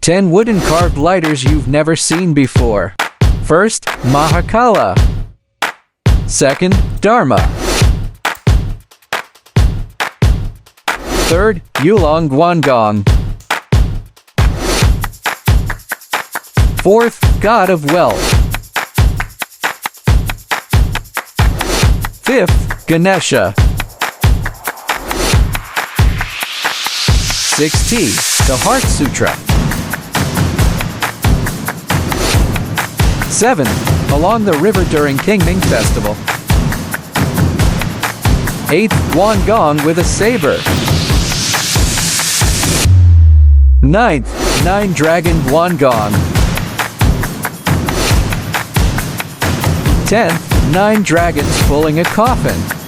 10 wooden carved lighters you've never seen before. First, Mahakala. Second, Dharma. Third, Yulong Guangong. Fourth, God of Wealth. Fifth, Ganesha. 6T, the Heart Sutra. 7. Along the river during Qingming Festival. 8. Guangong with a saber. 9th, 9 Dragon Guangong. 10th, 9 dragons pulling a coffin.